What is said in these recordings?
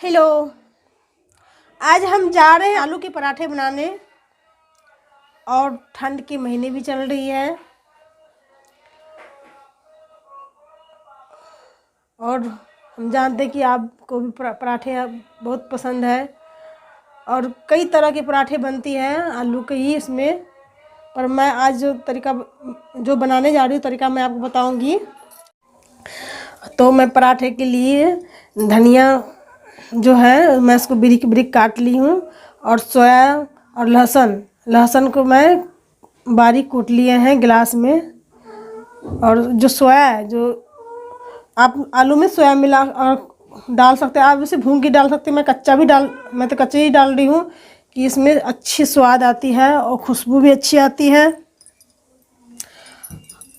Hello. आज हम जा रहे हैं आलू के पराठे बनाने और ठंड के महीने भी चल रही है और हम जानते हैं कि आपको भी पराठे बहुत पसंद है और कई तरह के पराठे बनती हैं आलू के ही इसमें। पर मैं आज जो बनाने जा रही हूँ तरीका मैं आपको बताऊंगी। तो मैं पराठे के लिए धनिया जो है मैं इसको बारीक बारीक काट ली हूँ और सोया और लहसुन को मैं बारीक कूट लिए हैं गिलास में। और जो सोया है जो आप आलू में सोया मिला और डाल सकते हैं, आप इसे भून के डाल सकते हैं। मैं तो कच्चे ही डाल रही हूँ कि इसमें अच्छी स्वाद आती है और खुशबू भी अच्छी आती है।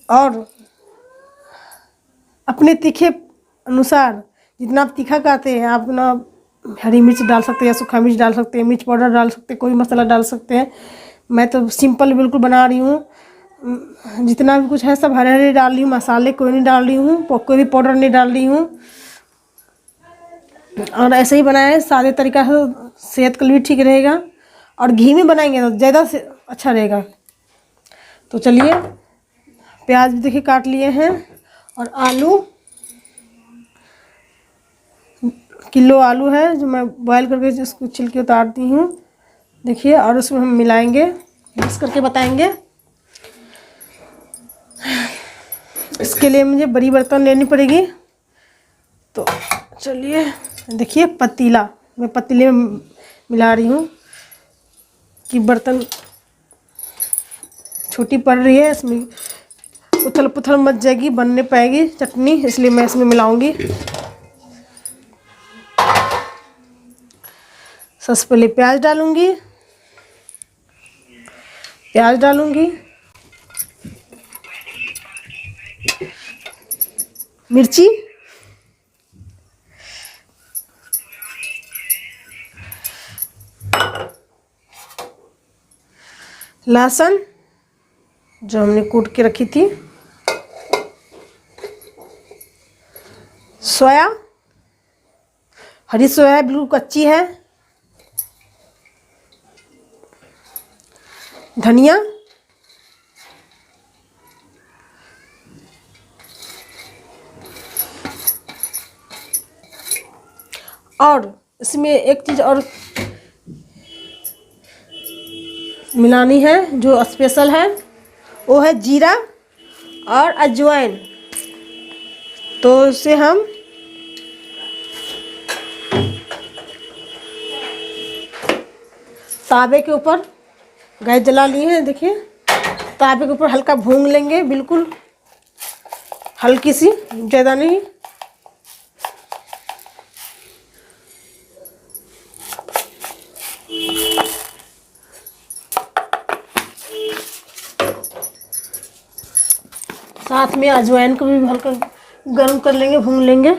और अपने तीखे अनुसार जितना आप तीखा खाते हैं आप अपना हरी मिर्च डाल सकते हैं या सूखा मिर्च डाल सकते हैं, मिर्च पाउडर डाल सकते हैं, कोई मसाला डाल सकते हैं। मैं तो सिंपल बिल्कुल बना रही हूँ। जितना भी कुछ है सब हरे हरे डाल रही हूँ, मसाले कोई नहीं डाल रही हूँ, कोई भी पाउडर नहीं डाल रही हूँ। और ऐसे ही बनाएं सादे तरीका से, सेहत के लिए भी ठीक रहेगा और घी में बनाएंगे तो ज़्यादा से अच्छा रहेगा। तो चलिए, प्याज भी देखिए काट लिए हैं और आलू किलो आलू है जो मैं बॉयल करके इसको छिलके उतारती हूँ देखिए। और उसमें हम मिलाएंगे, मिक्स करके बताएंगे। इसके लिए मुझे बड़ी बर्तन लेनी पड़ेगी। तो चलिए देखिए, मैं पतीले में मिला रही हूँ कि बर्तन छोटी पड़ रही है, इसमें उथल पुथल मच जाएगी, बनने पाएगी चटनी, इसलिए मैं इसमें मिलाऊंगी। सबसे पहले प्याज डालूंगी, मिर्ची, लहसुन जो हमने कूट के रखी थी, सोया, हरी सोया बिल्कुल कच्ची है, धनिया, और इसमें एक चीज़ और मिलानी है जो स्पेशल है, वो है जीरा और अजवाइन। तो इसे हम तावे के ऊपर गैस जला लिए हैं देखिए, तावे के ऊपर हल्का भून लेंगे, बिल्कुल हल्की सी, ज़्यादा नहीं। साथ में अजवाइन को भी हल्का गर्म कर लेंगे, भून लेंगे।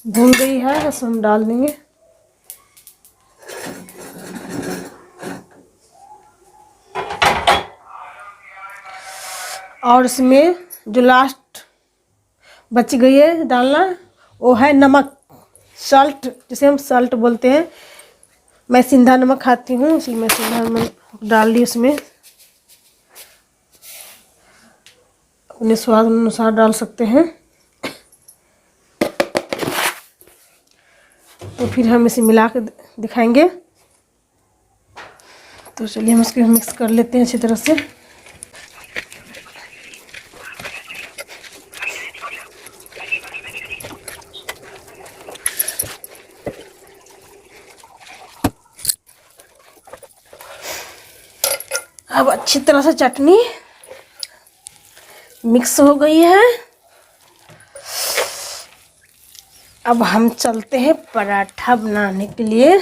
भून गई है, बस हम डाल देंगे। और इसमें जो लास्ट बच गई है डालना, वो है नमक, सॉल्ट, जिसे हम सॉल्ट बोलते हैं। मैं सिंधा नमक खाती हूँ इसलिए मैं सिंधा नमक डाल दी उसमें। अपने स्वाद अनुसार डाल सकते हैं। तो फिर हम इसे मिला के दिखाएंगे। तो चलिए हम इसको मिक्स कर लेते हैं अच्छी तरह से। अब अच्छी तरह से चटनी मिक्स हो गई है। अब हम चलते हैं पराठा बनाने के लिए,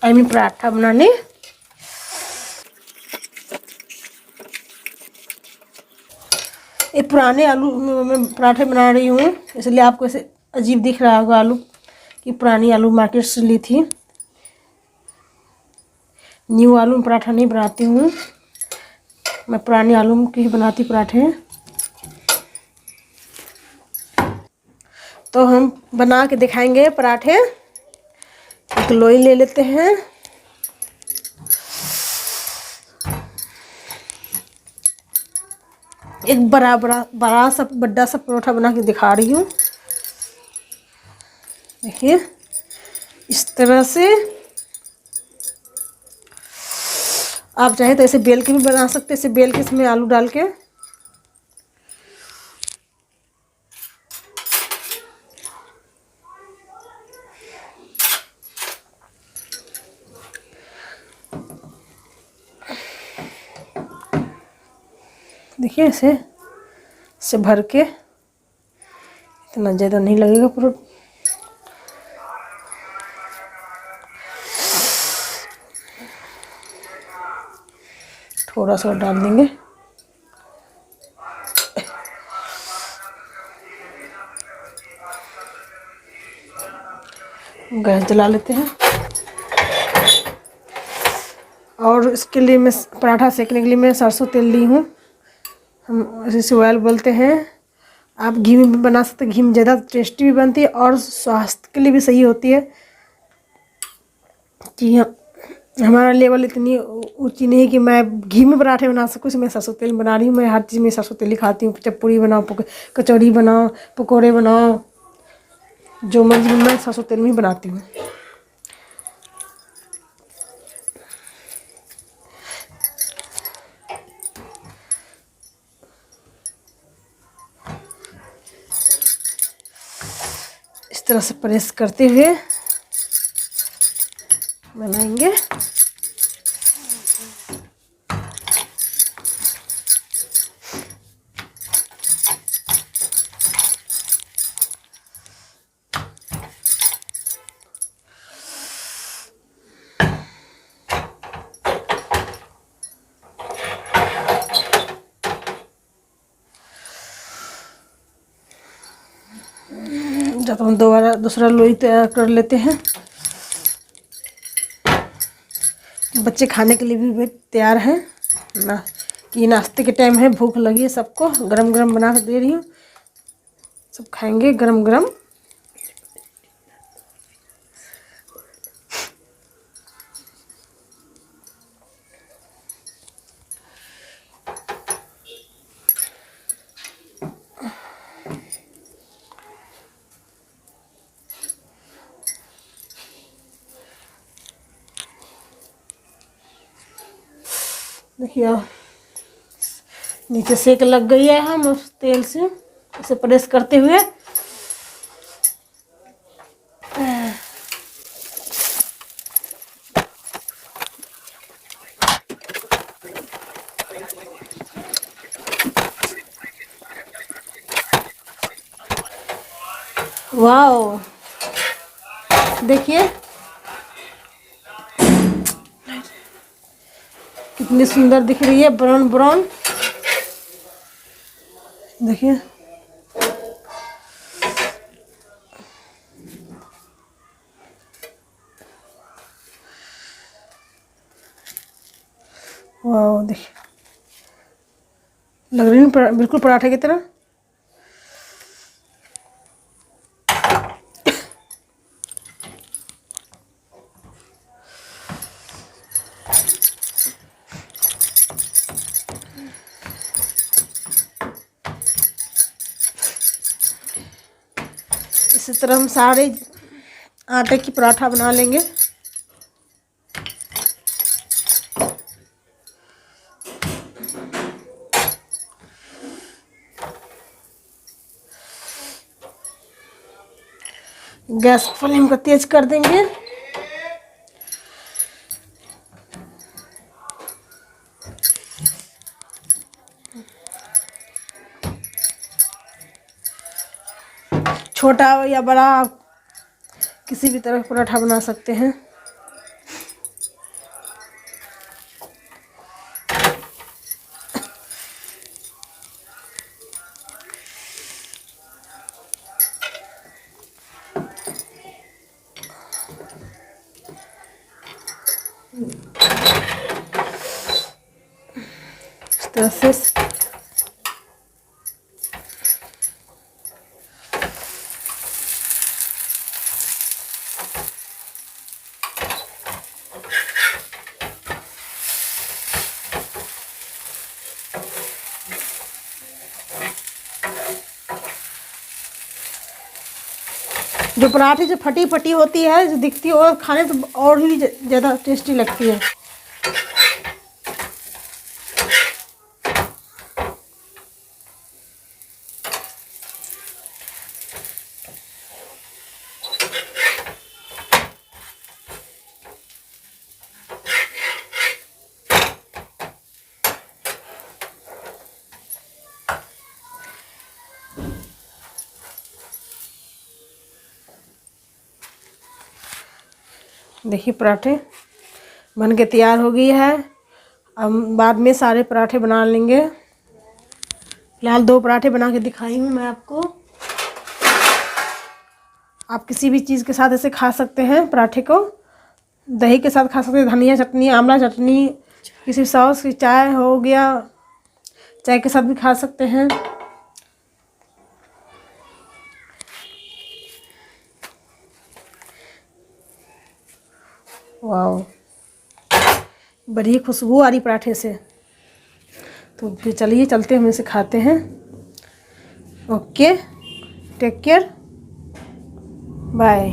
पराठा बनाने। ये पुराने आलू में पराठे बना रही हूँ, इसलिए आपको इसे अजीब दिख रहा होगा आलू कि पुरानी आलू मार्केट से ली थी। न्यू आलू में पराठा नहीं बनाती हूँ, मैं पुरानी आलू की ही बनाती पराठे। तो हम बना के दिखाएंगे पराठे। एक लोई ले लेते हैं, एक बड़ा सा बड़ा सा पराठा बना के दिखा रही हूँ। देखिए इस तरह से आप चाहे तो ऐसे बेल के भी बना सकते हैं, ऐसे बेल के इसमें आलू डाल के। देखिए ऐसे भर के, इतना ज़्यादा नहीं लगेगा पूरा। थोड़ा सा डाल देंगे। गैस जला लेते हैं और इसके लिए मैं पराठा सेकने के लिए मैं सरसों तेल ली हूँ, हम इसे ऑयल बोलते हैं। आप घी में भी बना सकते हैं, घी में ज़्यादा टेस्टी भी बनती है और स्वास्थ्य के लिए भी सही होती है। कि हमारा लेवल इतनी ऊंची नहीं कि मैं घी में पराठे बना सकूँ, मैं सरसों तेल में बना रही हूँ। मैं हर चीज़ में सरसों तेल ही खाती हूँ, चाहे पूरी बनाओ, कचौड़ी बनाओ, पकौड़े बनाओ, जो मर्जी मैं सरसों तेल में ही बनाती हूँ। इस तरह से प्रेस करते हुए बनाएंगे। जब हम दूसरा लोई तैयार कर लेते हैं, बच्चे खाने के लिए भी तैयार हैं ना, कि नाश्ते के टाइम है, भूख लगी है सबको, गरम गरम बना के दे रही हूँ, सब खाएंगे गरम गरम। देखिए नीचे सेक लग गई है, हम उस तेल से इसे प्रेस करते हुए वाओ देखिए कितनी सुंदर दिख रही है, ब्राउन ब्राउन। देखिए वाह, देखिए लग रही है बिल्कुल पराठे की तरह। इसी तरह हम सारे आटे की पराठा बना लेंगे। गैस फ्लेम को तेज कर देंगे। छोटा या बड़ा किसी भी तरह का पराठा बना सकते हैं। तरह से। जो पराठे जो फटी फटी होती है, जो दिखती है, और खाने तो और ही ज़्यादा टेस्टी लगती है। देखिए पराठे बन के तैयार हो गई है। अब बाद में सारे पराठे बना लेंगे। फिलहाल 2 पराठे बना के दिखाई हूँ मैं आपको। आप किसी भी चीज़ के साथ ऐसे खा सकते हैं पराठे को। दही के साथ खा सकते हैं, धनिया चटनी, आंवला चटनी, किसी सॉस की, चाय हो गया, चाय के साथ भी खा सकते हैं। वाह, बड़ी खुशबू आ रही पराठे से। तो फिर चलिए चलते हम इसे खाते हैं। Okay, take care, bye.